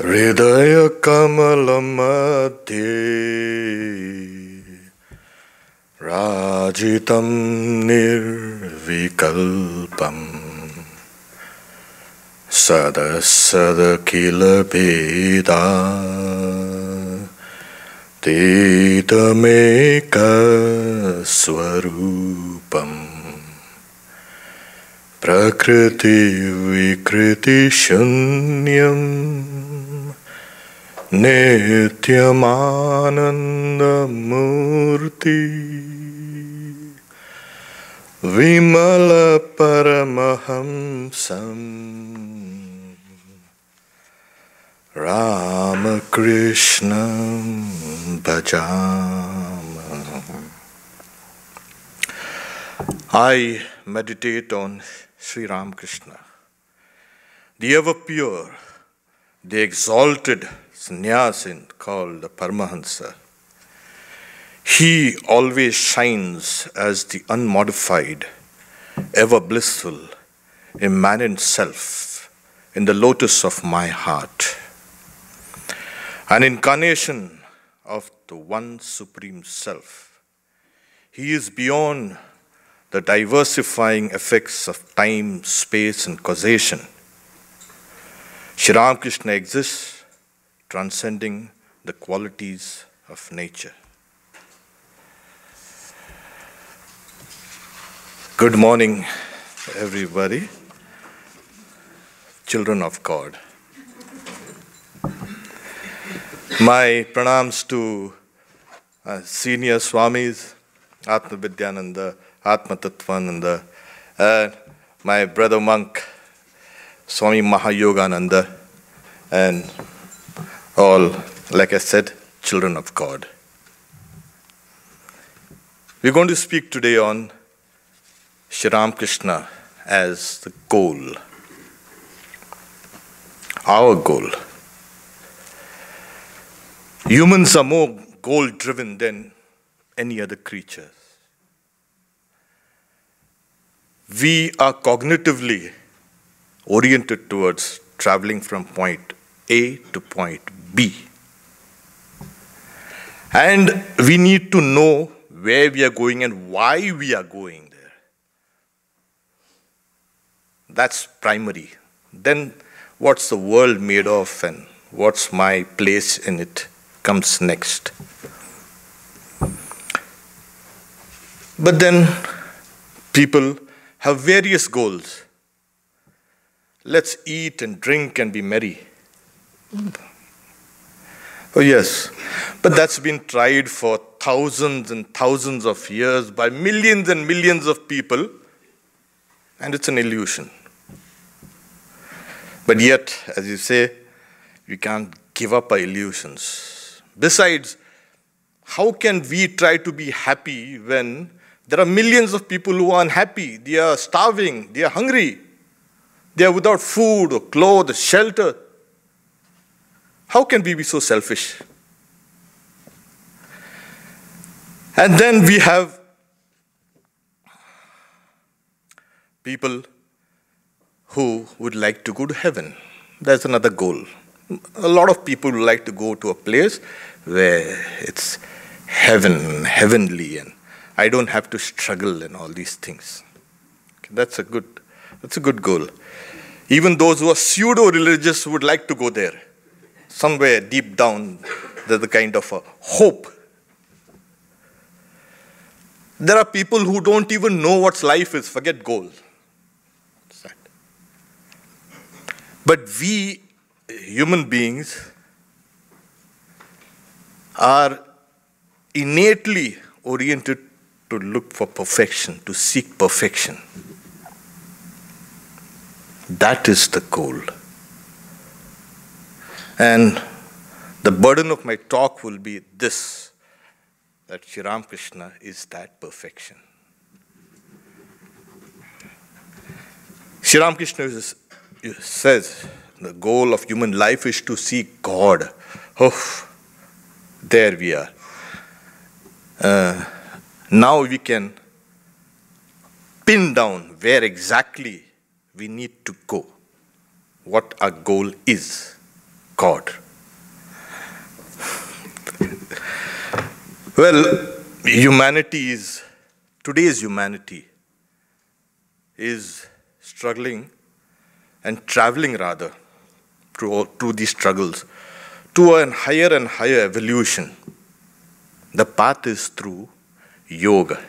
Hridaya Kamalamati Rajitam Nirvikalpam Sada Kila Bheda Tetameka Swarupam Prakriti Vikriti Shunyam Nityamananda Murti Vimala Paramahamsam Ramakrishna Bhajama. I meditate on Sri Ramakrishna, the ever pure, the exalted sannyasin called the Paramahansa. He always shines as the unmodified, ever blissful, immanent self in the lotus of my heart, an incarnation of the one supreme self. He is beyond the diversifying effects of time, space, and causation. Sri Ramakrishna exists, transcending the qualities of nature. Good morning, everybody, children of God. My pranams to senior Swamis, Atma Vidyananda, Atma Tattvananda, my brother monk, Swami Mahayogananda, and all, like I said, children of God. We're going to speak today on Sri Ramakrishna as the goal, our goal. Humans are more goal-driven than any other creatures. We are cognitively oriented towards traveling from point A to point B. And we need to know where we are going and why we are going there. That's primary. Then what's the world made of and what's my place in it comes next. But then people have various goals. Let's eat and drink and be merry. Oh yes, but that's been tried for thousands and thousands of years by millions and millions of people, and it's an illusion. But yet, as you say, we can't give up our illusions. Besides, how can we try to be happy when there are millions of people who are unhappy? They are starving, they are hungry, they are without food or clothes, shelter. How can we be so selfish? And then we have people who would like to go to heaven. That's another goal. A lot of people would like to go to a place where it's heaven, heavenly, and I don't have to struggle and all these things. Okay, that's a good goal. Even those who are pseudo-religious would like to go there. Somewhere deep down, there's a kind of a hope. There are people who don't even know what life is, forget goal. But we, human beings, are innately oriented to look for perfection, to seek perfection. That is the goal. And the burden of my talk will be this, that Sri Ramakrishna is that perfection. Sri Ramakrishna says the goal of human life is to seek God. Oh, there we are. Now we can pin down where exactly we need to go, what our goal is. God. Well, today's humanity is struggling and traveling rather through these struggles to a higher and higher evolution. The path is through yoga.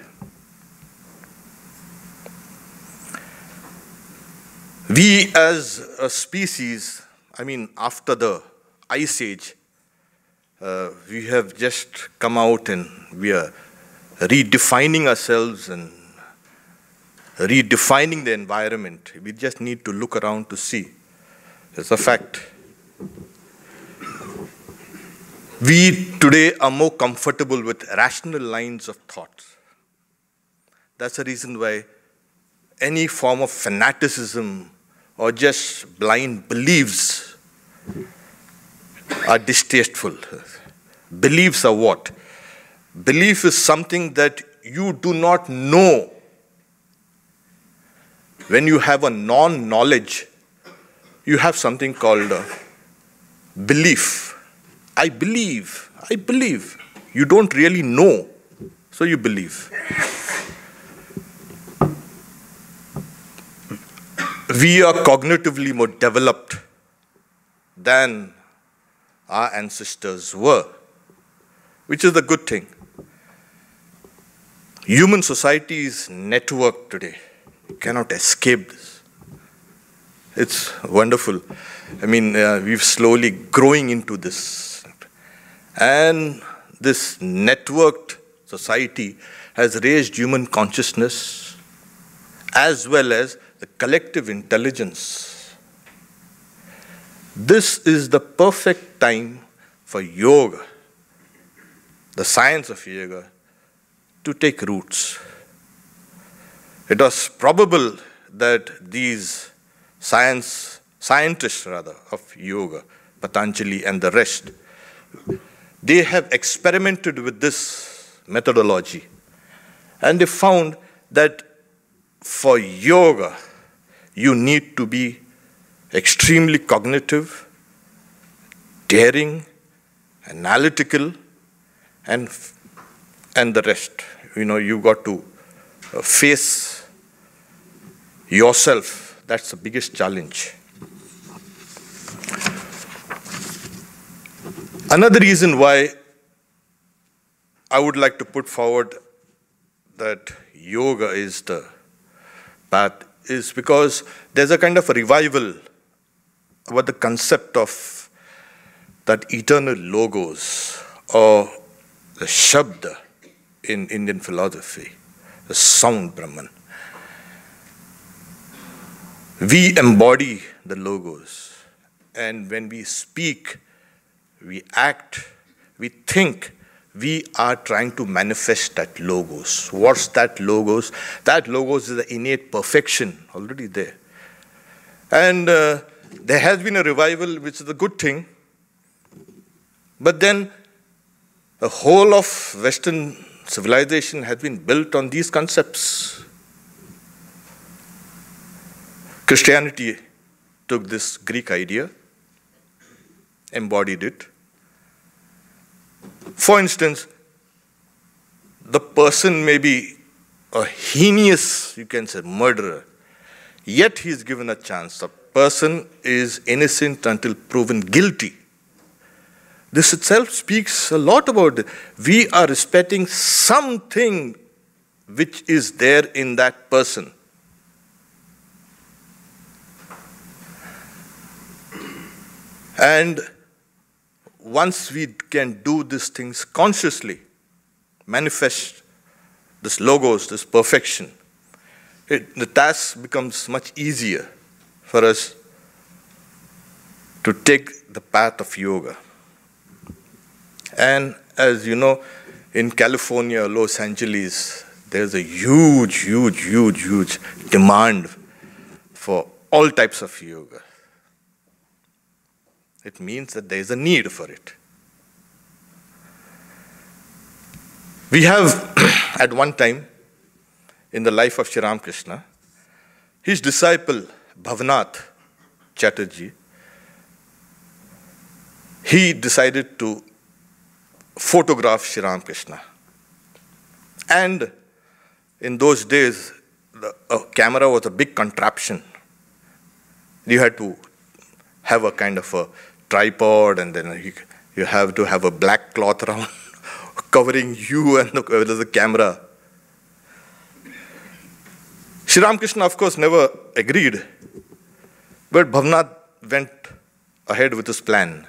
We as a species, after the Ice Age, we have just come out and we are redefining ourselves and redefining the environment. We just need to look around to see. It's a fact. We today are more comfortable with rational lines of thought. That's the reason why any form of fanaticism or just blind beliefs are distasteful. Beliefs are what? Belief is something that you do not know. When you have a non-knowledge, you have something called belief. I believe. You don't really know, so you believe. We are cognitively more developed than our ancestors were, which is a good thing. Human society is networked today. You cannot escape this. It's wonderful. We're slowly growing into this. And this networked society has raised human consciousness as well as the collective intelligence. This is the perfect time for yoga, the science of yoga, to take roots. It was probable that these scientists of yoga, Patanjali and the rest, they have experimented with this methodology, and they found that for yoga, you need to be extremely cognitive, daring, analytical, and the rest. You've got to face yourself. That's the biggest challenge. Another reason why I would like to put forward that yoga is the path is because there's a kind of a revival about the concept of that eternal logos or the Shabda in Indian philosophy, the sound Brahman. We embody the logos, and when we speak, we act, we think, we are trying to manifest that logos. What's that logos? That logos is the innate perfection already there. And there has been a revival, which is a good thing. But then the whole of Western civilization has been built on these concepts. Christianity took this Greek idea, embodied it. For instance, the person may be a heinous, you can say, murderer, yet he is given a chance. The person is innocent until proven guilty. This itself speaks a lot about it. We are respecting something which is there in that person. And once we can do these things consciously, manifest this logos, this perfection, the task becomes much easier for us to take the path of yoga. And as you know, in California, Los Angeles, there's a huge demand for all types of yoga. It means that there is a need for it. We have, at one time, in the life of Sri Ramakrishna, his disciple, Bhavanath Chatterjee, he decided to photograph Sri Ramakrishna. And in those days, a camera was a big contraption. You had to have a kind of a tripod, and then you have to have a black cloth around covering you and the camera. Sri Ramakrishna, of course, never agreed, but Bhavanath went ahead with his plan.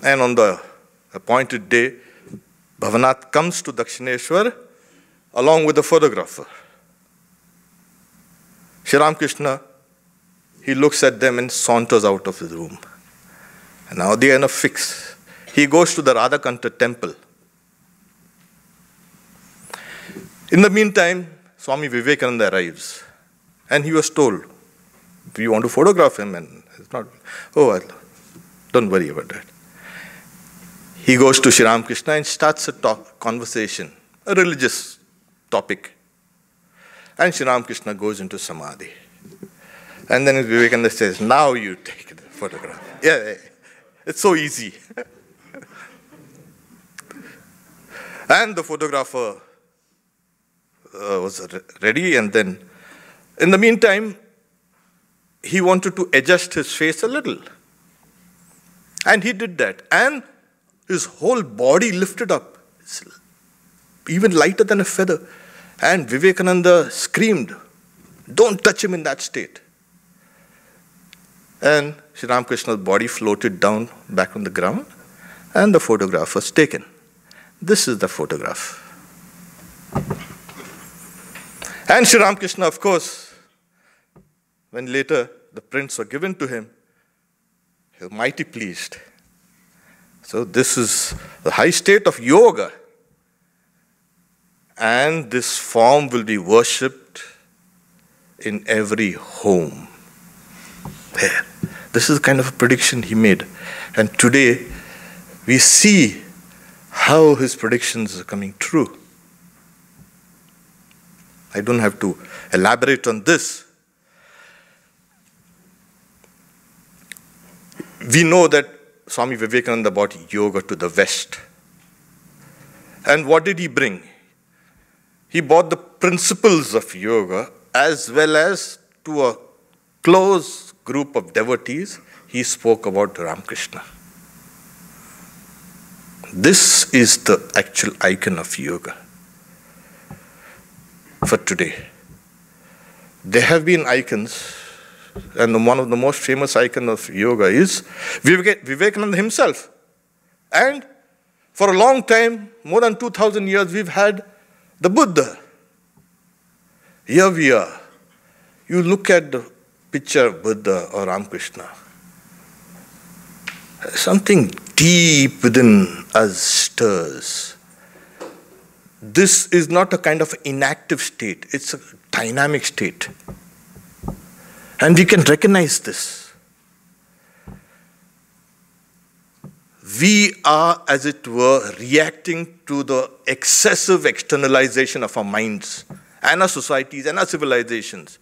And on the appointed day, Bhavanath comes to Dakshineshwar along with the photographer. Sri Ramakrishna, he looks at them and saunters out of his room. And now they are in a fix. He goes to the Radhakanta temple. In the meantime, Swami Vivekananda arrives. And he was told, if you want to photograph him, and it's not, don't worry about that. He goes to Sri Ramakrishna and starts a conversation, a religious topic. And Sri Ramakrishna goes into Samadhi. And then Vivekananda says, now you take the photograph. Yeah, it's so easy. And the photographer was ready, and then, in the meantime, he wanted to adjust his face a little. And he did that. And his whole body lifted up, even lighter than a feather. And Vivekananda screamed, don't touch him in that state. And Sri Ramakrishna's body floated down back on the ground, and the photograph was taken. This is the photograph. And Sri Ramakrishna, of course, when later the prints were given to him, he was mighty pleased. So this is the high state of yoga. And this form will be worshipped in every home. There. This is the kind of a prediction he made. And today, we see how his predictions are coming true. I don't have to elaborate on this. We know that Swami Vivekananda brought yoga to the West. And what did he bring? He brought the principles of yoga as well as to a close group of devotees. He spoke about Ramakrishna. This is the actual icon of yoga for today. There have been icons, and one of the most famous icons of yoga is Vivekananda himself. And for a long time, more than 2,000 years, we've had the Buddha. Here we are. You look at the picture of Buddha or Ramakrishna. Something deep within us stirs. This is not a kind of inactive state. It's a dynamic state. And we can recognize this. We are, as it were, reacting to the excessive externalization of our minds and our societies and our civilizations.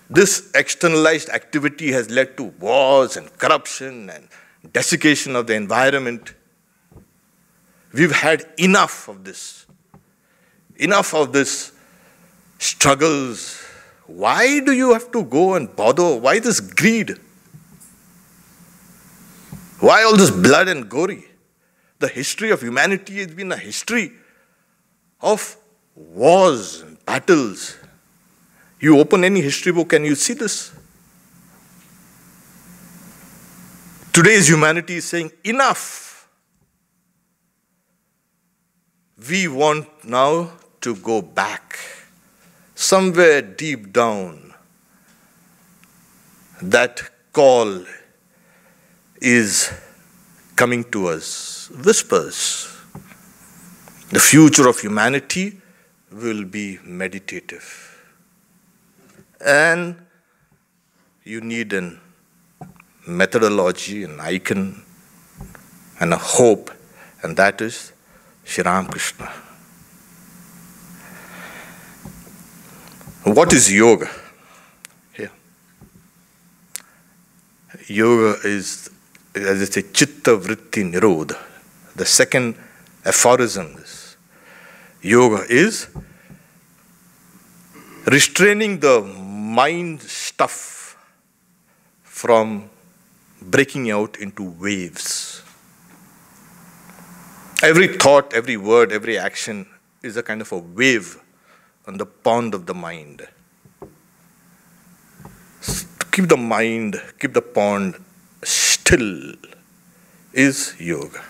This externalized activity has led to wars and corruption and desiccation of the environment. We've had enough of this. Enough of this struggles. Why do you have to go and bother? Why this greed? Why all this blood and gory? The history of humanity has been a history of wars and battles. You open any history book and you see this. Today's humanity is saying, enough. We want now to go back. Somewhere deep down, that call is coming to us. Whispers. The future of humanity will be meditative. And you need a methodology, an icon, and a hope, and that is Sri Ramakrishna. What is yoga? Here. Yoga is as I say, chitta vritti nirodha. The second aphorism is, yoga is restraining the mind stuff from breaking out into waves. Every thought, every word, every action is a kind of a wave on the pond of the mind. To keep the mind, keep the pond still is yoga.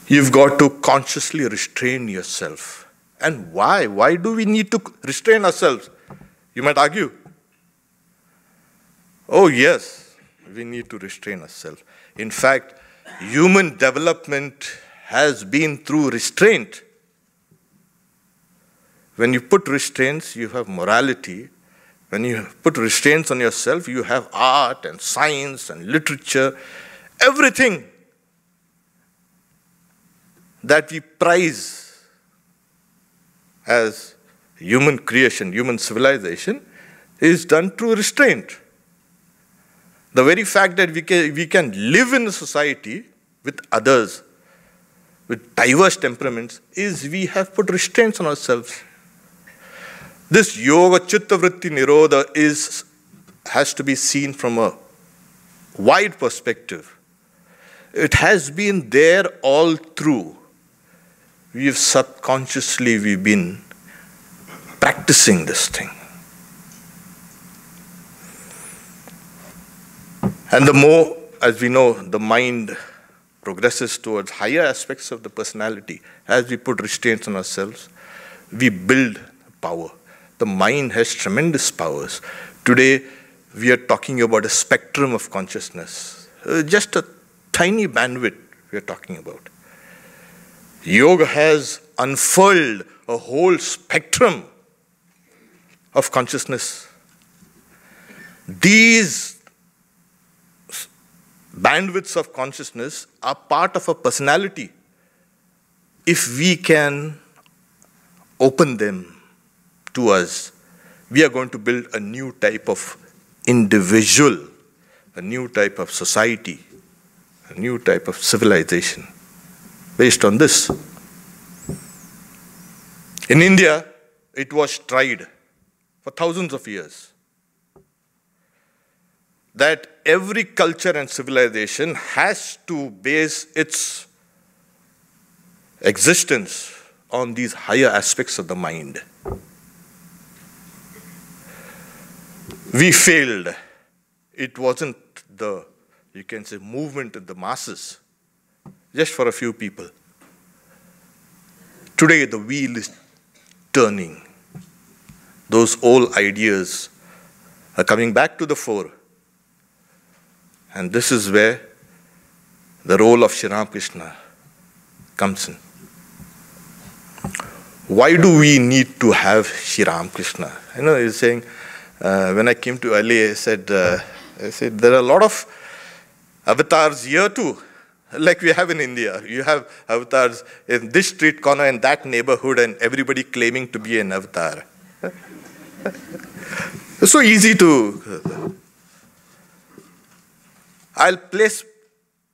You've got to consciously restrain yourself. And why? Why do we need to restrain ourselves? You might argue. Oh yes, we need to restrain ourselves. In fact, human development has been through restraint. When you put restraints, you have morality. When you put restraints on yourself, you have art and science and literature, everything that we prize as human creation, human civilization, is done through restraint. The very fact that we can live in a society with others, with diverse temperaments, is we have put restraints on ourselves. This yoga chitta vritti nirodha has to be seen from a wide perspective. It has been there all through. We've been practicing this thing. And the more, as we know, the mind progresses towards higher aspects of the personality, as we put restraints on ourselves, we build power. The mind has tremendous powers. Today, we are talking about a spectrum of consciousness. Just a tiny bandwidth we are talking about. Yoga has unfurled a whole spectrum of consciousness. These bandwidths of consciousness are part of a personality. If we can open them to us, we are going to build a new type of individual, a new type of society, a new type of civilization based on this. In India, it was tried for thousands of years that every culture and civilization has to base its existence on these higher aspects of the mind. We failed. It wasn't the, you can say, movement of the masses, just for a few people. Today, the wheel is turning. Those old ideas are coming back to the fore. And this is where the role of Sri Ramakrishna comes in. Why do we need to have Sri Ramakrishna? You know, he's saying, when I came to LA, I said, there are a lot of avatars here too, like we have in India. You have avatars in this street corner, in that neighborhood, and everybody claiming to be an avatar. It's so easy to... I'll place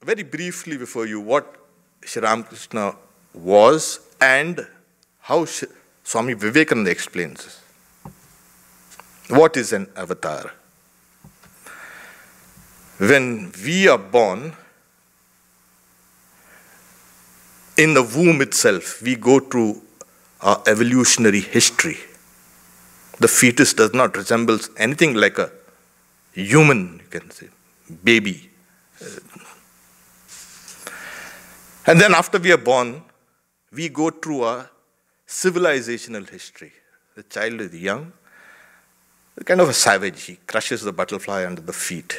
very briefly before you what Sri Ramakrishna was and how Swami Vivekananda explains this. What is an avatar? When we are born, in the womb itself, we go through our evolutionary history. The fetus does not resemble anything like a human, you can say, baby. And then after we are born, we go through our civilizational history. The child is young, kind of a savage. He crushes the butterfly under the feet.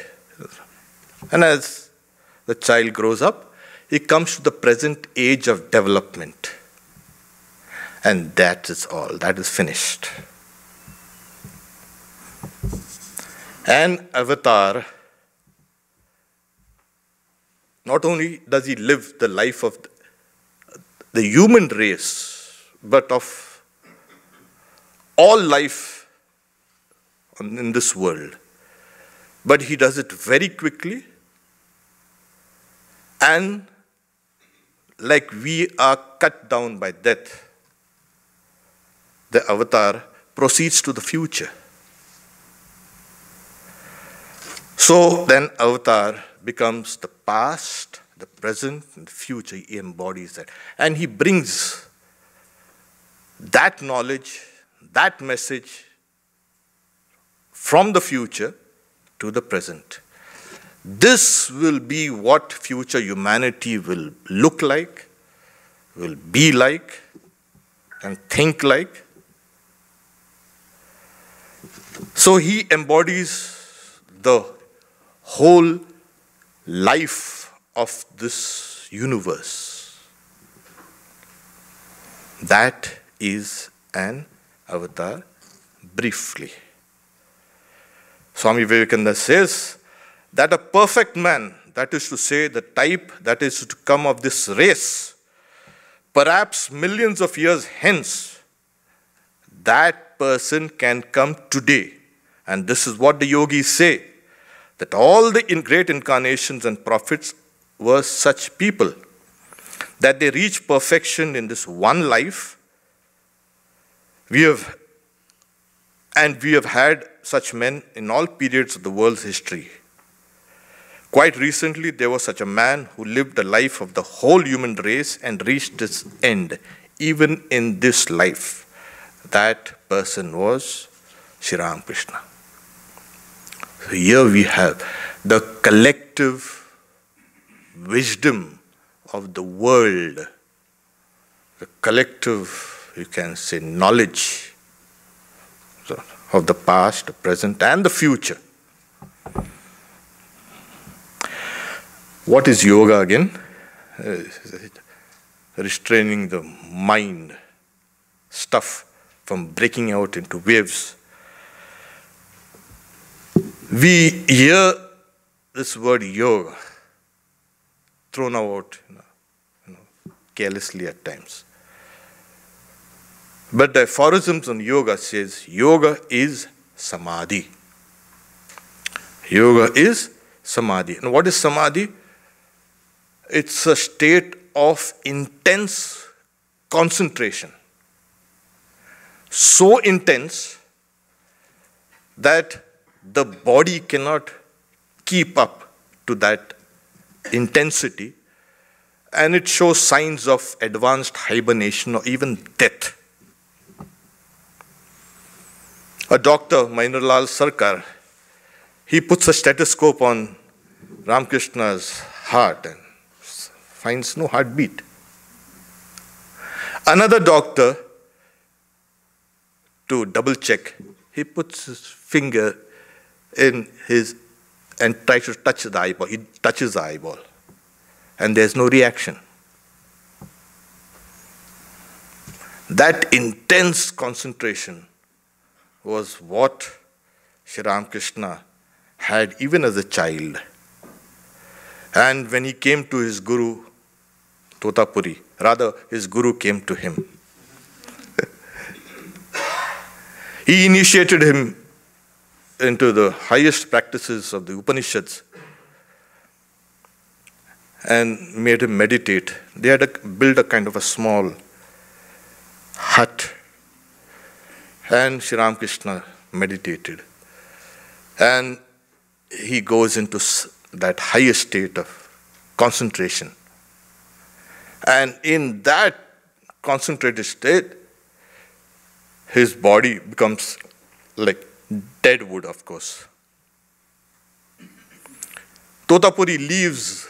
And as the child grows up, he comes to the present age of development. And that is all. That is finished. An avatar, not only does he live the life of the human race, but of all life in this world. But he does it very quickly And like we are cut down by death, the avatar proceeds to the future. So then avatar becomes the past, the present, and the future. He embodies that. And he brings that knowledge, that message from the future to the present. This will be what future humanity will look like, will be like, and think like. So he embodies the whole life of this universe. That is an avatar briefly. Swami Vivekananda says that a perfect man, that is to say the type that is to come of this race, perhaps millions of years hence, that person can come today. And this is what the yogis say, that all the great incarnations and prophets were such people, that they reach perfection in this one life. We have had such men in all periods of the world's history. Quite recently, there was such a man who lived the life of the whole human race and reached its end, even in this life. That person was Sri Ramakrishna. So here we have the collective wisdom of the world, the collective, you can say, knowledge of the past, the present, and the future. What is yoga again? Restraining the mind, stuff from breaking out into waves. We hear this word yoga thrown out carelessly at times. But the aphorisms on yoga says yoga is samadhi. Yoga is samadhi. And what is samadhi? It's a state of intense concentration. So intense that the body cannot keep up to that intensity, and it shows signs of advanced hibernation or even death. A doctor, Mahindralal Sarkar, he puts a stethoscope on Ramakrishna's heart and finds no heartbeat. Another doctor, to double check, he puts his finger in his and tries to touch the eyeball. He touches the eyeball and there's no reaction. That intense concentration was what Sri Ramakrishna had even as a child. And when he came to his guru, Totapuri, rather his guru came to him. He initiated him into the highest practices of the Upanishads and made him meditate. They had built a kind of a small hut, and Sri Ramakrishna meditated. And he goes into that highest state of concentration. And in that concentrated state, his body becomes like dead wood, of course. Totapuri leaves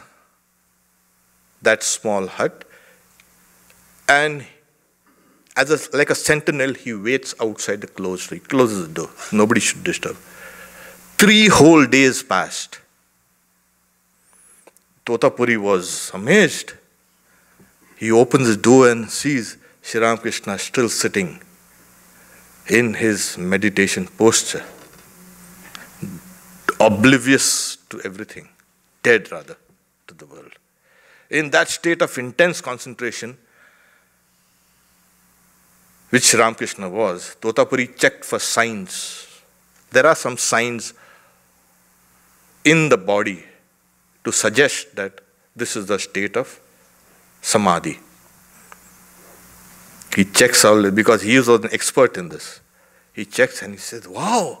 that small hut, and like a sentinel, he waits outside the closed door. He closes the door. Nobody should disturb. 3 whole days passed. Totapuri was amazed. He opens the door and sees Sri Ramakrishna still sitting in his meditation posture, oblivious to everything, dead rather to the world. In that state of intense concentration, which Sri Ramakrishna was, Totapuri checked for signs. There are some signs in the body to suggest that This is the state of Samadhi. He checks all, because he is an expert in this. He checks and he says, wow,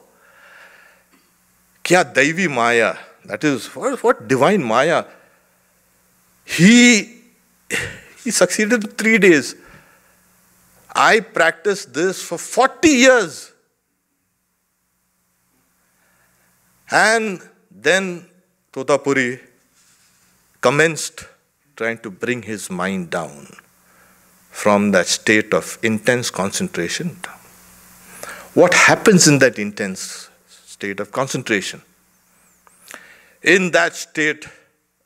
kya daivi maya, that is, what divine maya. He succeeded in 3 days. I practiced this for 40 years. And then Totapuri commenced trying to bring his mind down from that state of intense concentration. What happens in that intense state of concentration? In that state,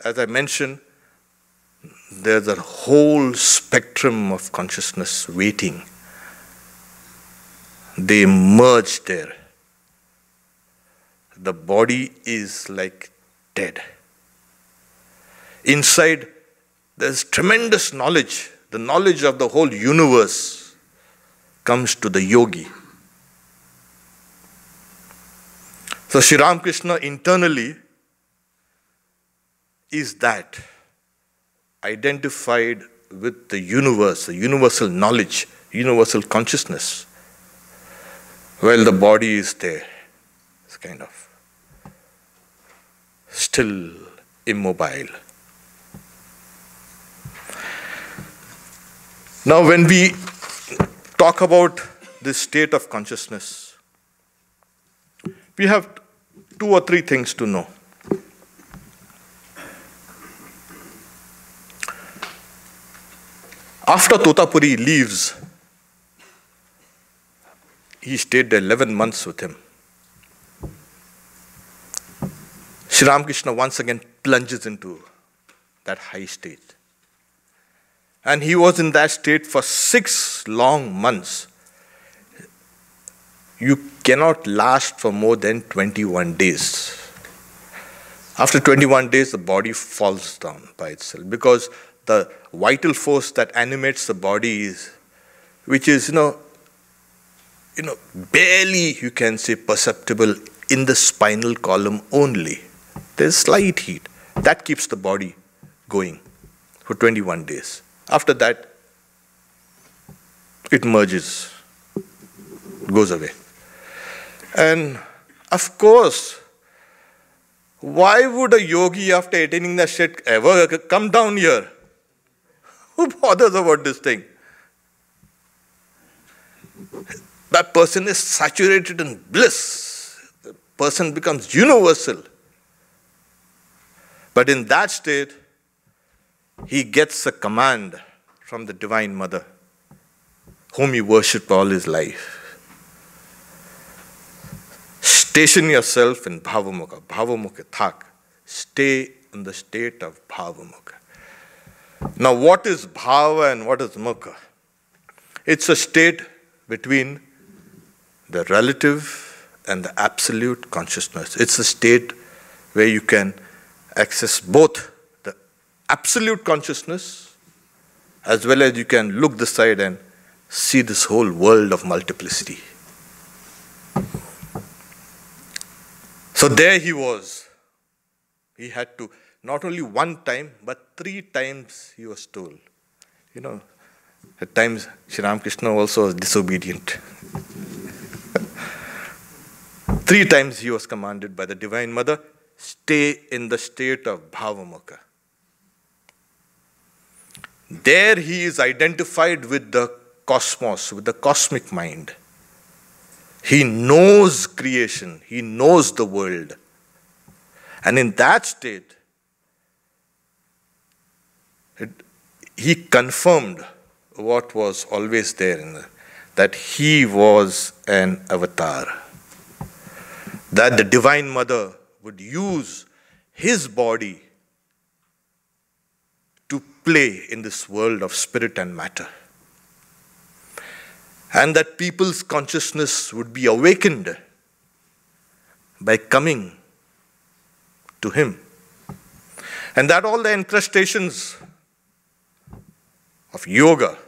as I mentioned, there's a whole spectrum of consciousness waiting. They merge there. The body is like dead. Inside, there's tremendous knowledge. The knowledge of the whole universe comes to the yogi. So Sri Ramakrishna internally is that, identified with the universe, the universal knowledge, universal consciousness, while the body is there. It's kind of still immobile. Now when we talk about this state of consciousness, we have 2 or 3 things to know. After Totapuri leaves, he stayed 11 months with him. Sri Ramakrishna once again plunges into that high state. And he was in that state for 6 long months. You cannot last for more than 21 days. After 21 days, the body falls down by itself, because the vital force that animates the body is, which is, barely, you can say, perceptible in the spinal column only. There's slight heat. That keeps the body going for 21 days. After that, it merges, goes away. And of course, why would a yogi, after attaining that state, ever come down here? Who bothers about this thing? That person is saturated in bliss. The person becomes universal. But in that state, he gets a command from the Divine Mother, whom he worshipped all his life. Station yourself in Bhavamukha. Bhavamukha thak. Stay in the state of Bhavamukha. Now, what is Bhava and what is Mukha? It's a state between the relative and the absolute consciousness. It's a state where you can access both the absolute consciousness as well as you can look this side and see this whole world of multiplicity. So there he was. He had to, not only one time, but 3 times he was told. At times Sri Ramakrishna also was disobedient. 3 times he was commanded by the Divine Mother, stay in the state of Bhavamukha. There he is identified with the cosmos, with the cosmic mind. He knows creation, he knows the world. And in that state, he confirmed what was always there, that he was an avatar. That the Divine Mother would use his body to play in this world of spirit and matter. And that people's consciousness would be awakened by coming to him. And that all the incrustations of yoga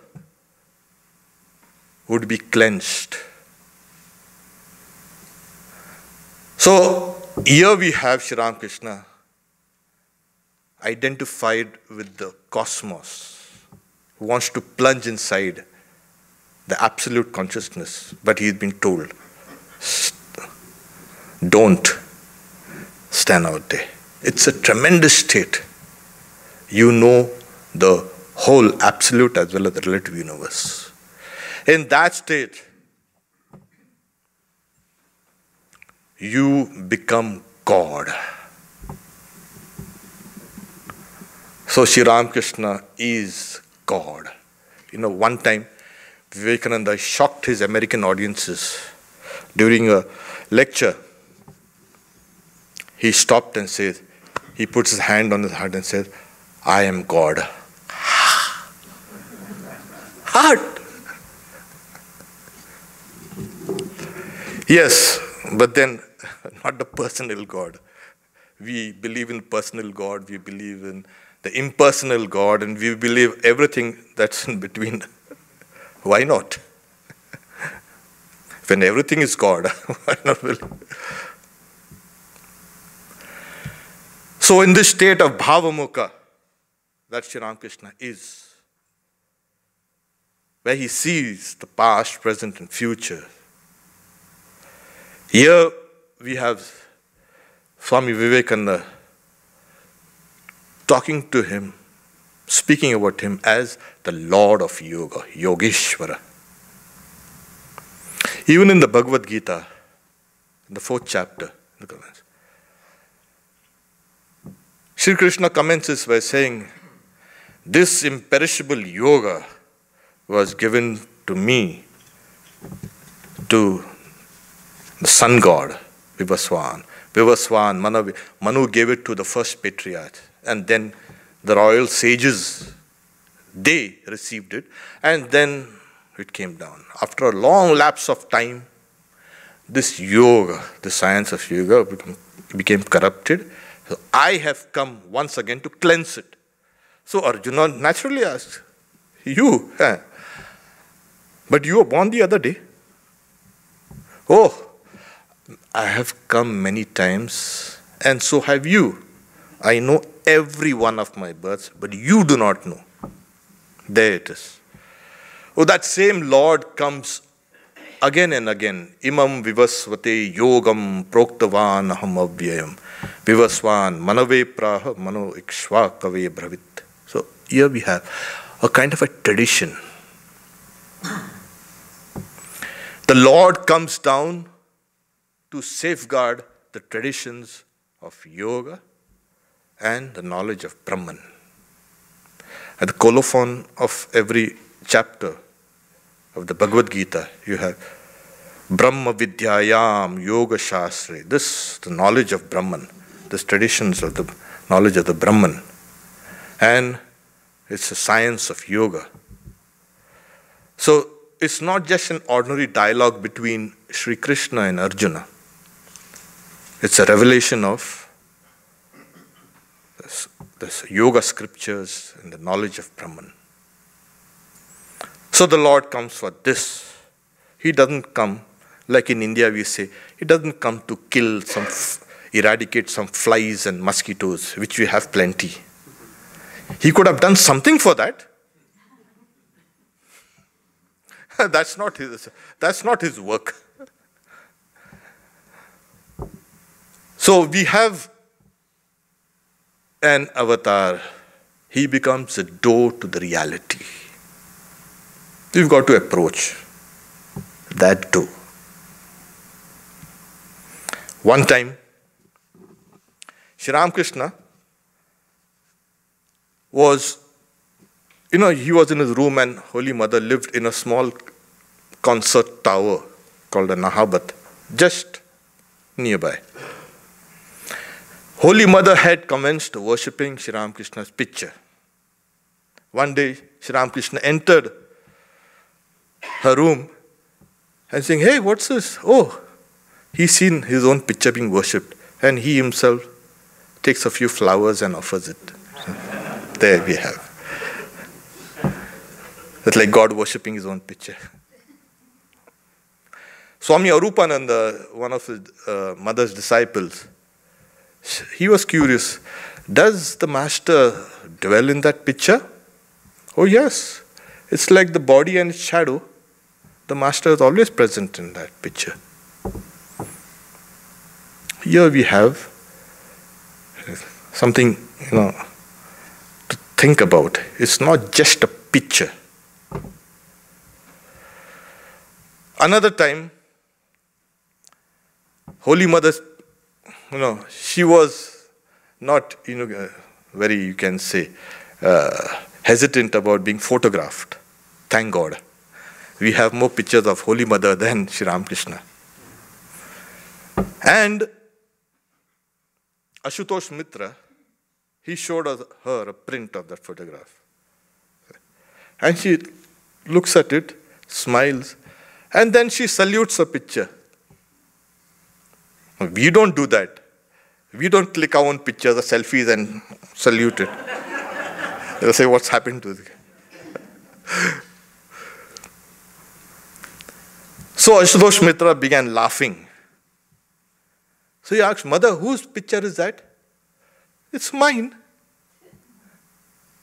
would be cleansed. So here we have Sri Ramakrishna identified with the cosmos, who wants to plunge inside the absolute consciousness, but he's been told, don't stand out there. It's a tremendous state. You know the whole absolute as well as the relative universe. In that state, you become God. So Sri Ramakrishna is God. One time Vivekananda shocked his American audiences during a lecture. He stopped and says, he puts his hand on his heart and says, I am God. Heart. Yes, but then not the personal God. We believe in personal God, we believe in the impersonal God, and we believe everything that's in between. Why not? When everything is God, why not believe? So in this state of Bhavamukha, that Sri Ramakrishna is, where he sees the past, present, and future. Here we have Swami Vivekananda talking to him, speaking about him as the Lord of Yoga, Yogeshwara. Even in the Bhagavad-Gita, in the 4th chapter, Sri Krishna commences by saying, this imperishable yoga was given to me, to the sun god, Vivaswan. Vivaswan, Manu gave it to the first patriarch. And then the royal sages, they received it. And then it came down. After a long lapse of time, this yoga, the science of yoga, became corrupted. So I have come once again to cleanse it. So Arjuna naturally asks, you, but you were born the other day. Oh, I have come many times, and so have you. I know every one of my births, but you do not know. There it is. Oh, that same Lord comes again and again. Imam vivasvate yogam proktavan aham avyayam. Vivasvan manave praha mano ikshvakave bravit. So here we have a kind of a tradition. The Lord comes down to safeguard the traditions of yoga and the knowledge of Brahman. At the colophon of every chapter of the Bhagavad-Gita, you have Brahma Vidyayam Yoga Shastre. This, the knowledge of Brahman, this traditions of the knowledge of the Brahman. And it's a science of yoga. So it's not just an ordinary dialogue between Sri Krishna and Arjuna. It's a revelation of this yoga scriptures and the knowledge of Brahman. So the Lord comes for this. He doesn't come, like in India we say, he doesn't come to kill eradicate some flies and mosquitoes, which we have plenty. He could have done something for that. That's not his work. So we have an avatar. He becomes a door to the reality. We've got to approach that door. One time, Sri Ramakrishna was, he was in his room and Holy Mother lived in a small concert tower called a Nahabat, just nearby. Holy Mother had commenced worshipping Sri Ramakrishna's picture. One day, Sri Ramakrishna entered her room and saying, hey, what's this? Oh, he's seen his own picture being worshipped, and he himself takes a few flowers and offers it. So, there we have. It's like God worshipping his own picture. Swami Arupananda, one of his mother's disciples, he was curious. Does the master dwell in that picture? Oh yes. It's like the body and its shadow. The master is always present in that picture. Here we have something, to think about. It's not just a picture. Another time, Holy Mother, she was not, very, you can say, hesitant about being photographed. Thank God. We have more pictures of Holy Mother than Sri Ramakrishna. And Ashutosh Mitra, he showed her a print of that photograph. And she looks at it, smiles, and then she salutes a picture. We don't do that. We don't click our own pictures or selfies and salute it. They'll say, what's happened to it? So Ashutosh Mitra began laughing. So he asked, Mother, whose picture is that? It's mine.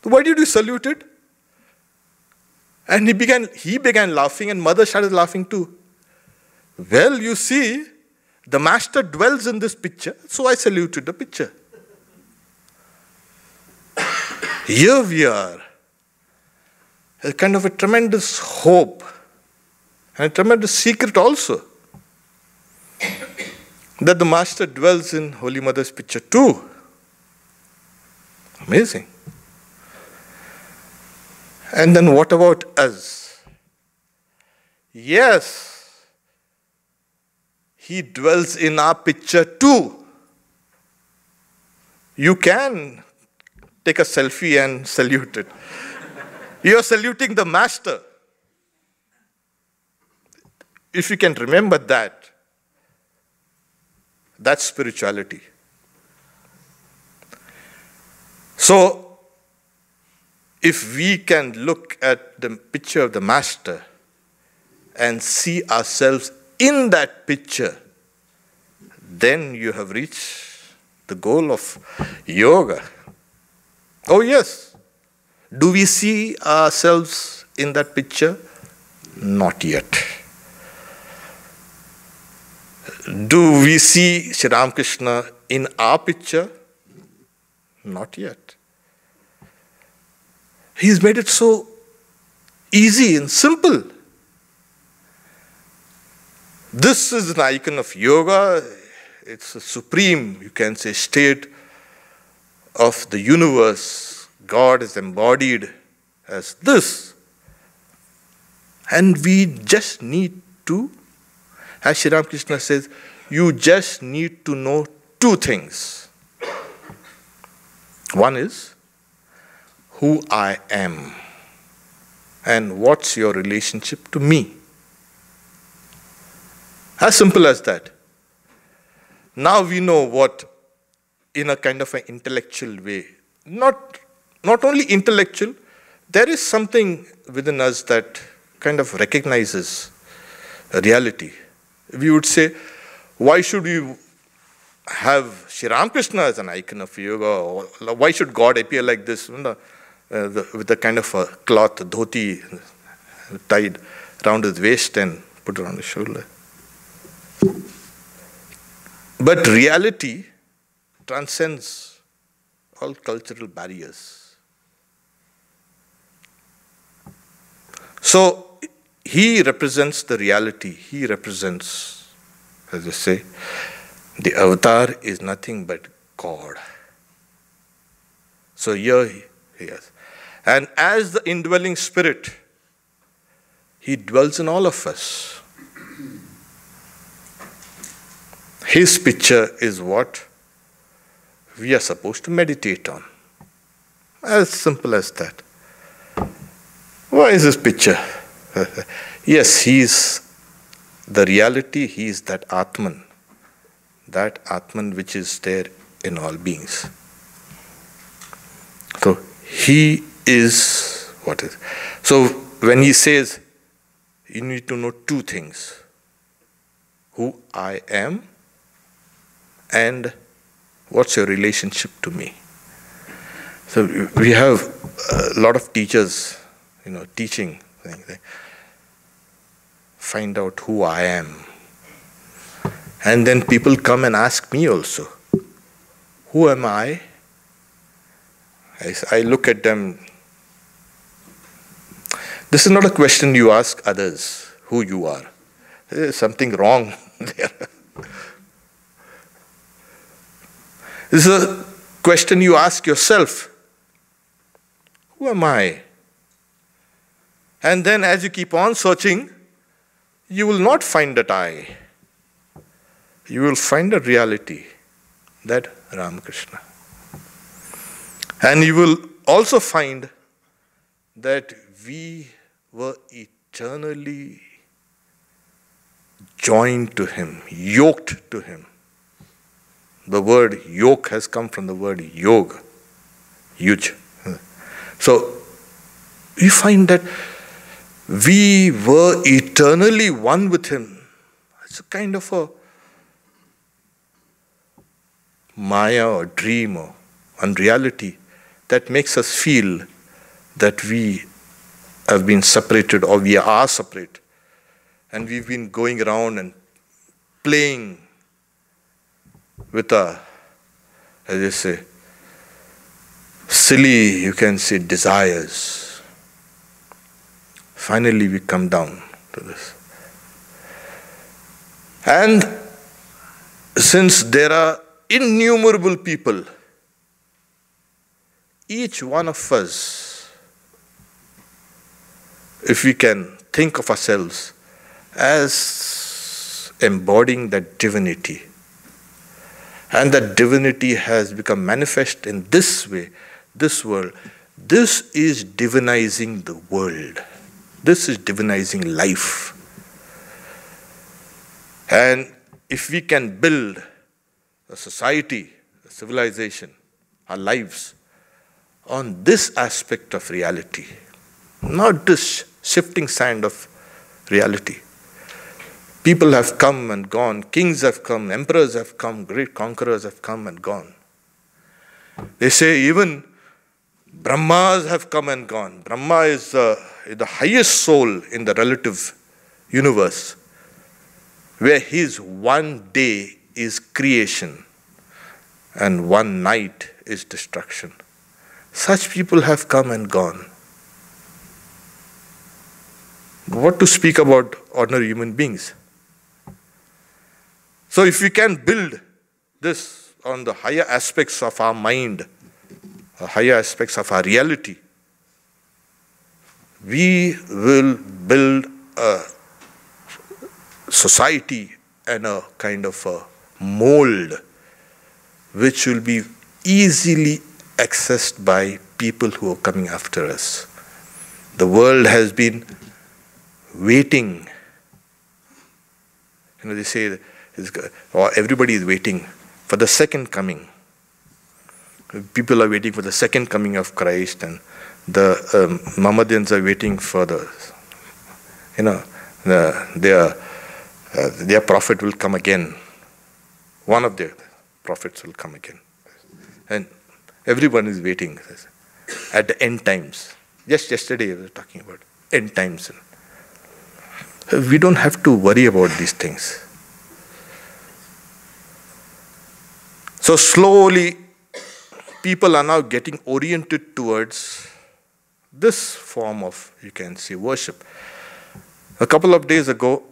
Why did you salute it? And he began laughing, and Mother started laughing too. Well, you see, the master dwells in this picture, so I saluted the picture. Here we are. A kind of a tremendous hope and a tremendous secret also, that the master dwells in Holy Mother's picture too. Amazing. And then what about us? Yes, he dwells in our picture too. You can take a selfie and salute it. You are saluting the master. If you can remember that, that's spirituality. So, if we can look at the picture of the master and see ourselves in that picture, then you have reached the goal of yoga. Oh yes. Do we see ourselves in that picture? Not yet. Do we see Sri Ramakrishna in our picture? Not yet. He's made it so easy and simple. This is an icon of yoga. It's a supreme, you can say, state of the universe. God is embodied as this. And we just need to, as Sri Ramakrishna says, you just need to know two things. One is who I am and what's your relationship to me. As simple as that. Now we know what, in a kind of an intellectual way, not only intellectual, there is something within us that kind of recognizes a reality. We would say, why should we have Sri Ramakrishna as an icon of yoga? Or why should God appear like this, with a kind of a cloth, dhoti, tied around his waist and put around his shoulder? But reality transcends all cultural barriers. So he represents the reality. He represents, as I say, the avatar is nothing but God. So here he is. And as the indwelling spirit, he dwells in all of us. His picture is what we are supposed to meditate on. As simple as that. Why is his picture? Yes, he is the reality, he is that Atman which is there in all beings. So he is what is. So when he says, you need to know two things. Who I am and what's your relationship to me. So we have a lot of teachers, teaching, saying, find out who I am. And then people come and ask me also, who am I? I look at them. This is not a question you ask others, who you are. There is something wrong there. This is a question you ask yourself. Who am I? And then as you keep on searching, you will not find that I. You will find a reality, that Ramakrishna. And you will also find that we were eternally joined to Him, yoked to Him. The word yoke has come from the word yoga, yuj. So, we find that we were eternally one with Him. It's a kind of a maya or dream or unreality that makes us feel that we have been separated or we are separate. And we've been going around and playing with as they say, silly, you can say, desires. Finally, we come down to this. And since there are innumerable people, each one of us, if we can think of ourselves as embodying that divinity, and that divinity has become manifest in this way, this world, this is divinizing the world. This is divinizing life. And if we can build a society, a civilization, our lives, on this aspect of reality, not this shifting sand of reality. People have come and gone, kings have come, emperors have come, great conquerors have come and gone. They say even Brahmas have come and gone. Brahma is the highest soul in the relative universe, where his one day is creation and one night is destruction. Such people have come and gone. What to speak about ordinary human beings? So if we can build this on the higher aspects of our mind, higher aspects of our reality, we will build a society and a kind of a mold which will be easily accessed by people who are coming after us. The world has been waiting. They say, or everybody is waiting for the second coming. People are waiting for the second coming of Christ, and the Mohammedans are waiting for their prophet will come again. One of their prophets will come again. And everyone is waiting at the end times. Just yesterday we were talking about end times. We don't have to worry about these things. So slowly, people are now getting oriented towards this form of, you can say, worship. A couple of days ago,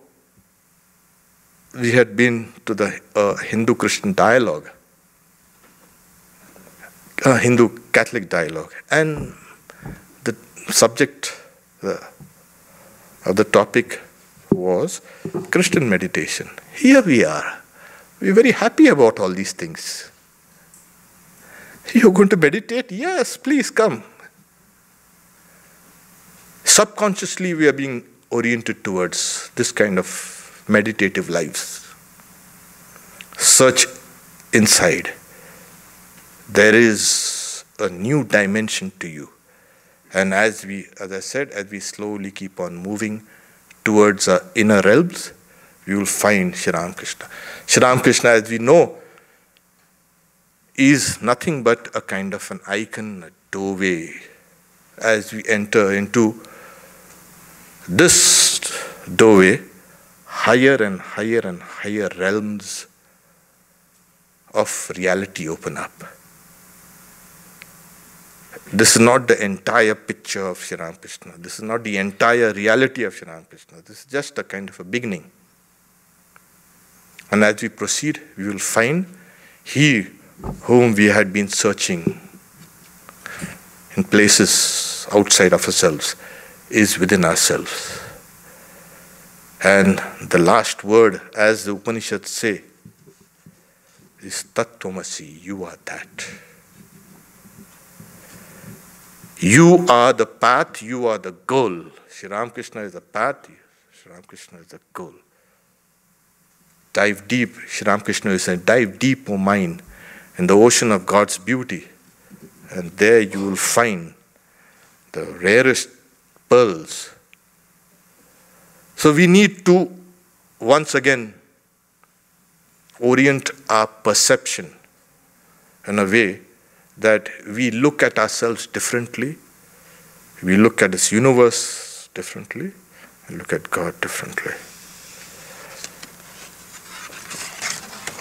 we had been to the Hindu-Christian dialogue, Hindu-Catholic dialogue, and the subject of the topic was Christian meditation. Here we are. We're very happy about all these things. You're going to meditate? Yes, please come. Subconsciously, we are being oriented towards this kind of meditative lives. Search inside. There is a new dimension to you. And as I said, as we slowly keep on moving towards our inner realms, we will find Sri Ramakrishna. Sri Ramakrishna, as we know, is nothing but a kind of an icon, a doorway, as we enter into this doorway, higher and higher and higher realms of reality open up. This is not the entire picture of Sri Ramakrishna. This is not the entire reality of Sri Ramakrishna. This is just a kind of a beginning. And as we proceed, we will find He whom we had been searching in places outside of ourselves is within ourselves. And the last word, as the Upanishads say, is Tat Tvamasi, you are that. You are the path, you are the goal. Sri Ramakrishna is the path, Sri Ramakrishna is the goal. Dive deep, Sri Ramakrishna is saying, dive deep, O mind, in the ocean of God's beauty. And there you will find the rarest pearls. So we need to, once again, orient our perception in a way that we look at ourselves differently, we look at this universe differently, and look at God differently.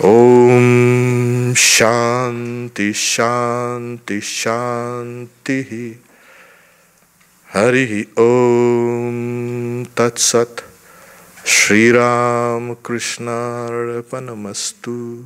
Om Shanti Shanti Shanti Hari Om Tat Sat Sri Ramakrishna Arpanamastu.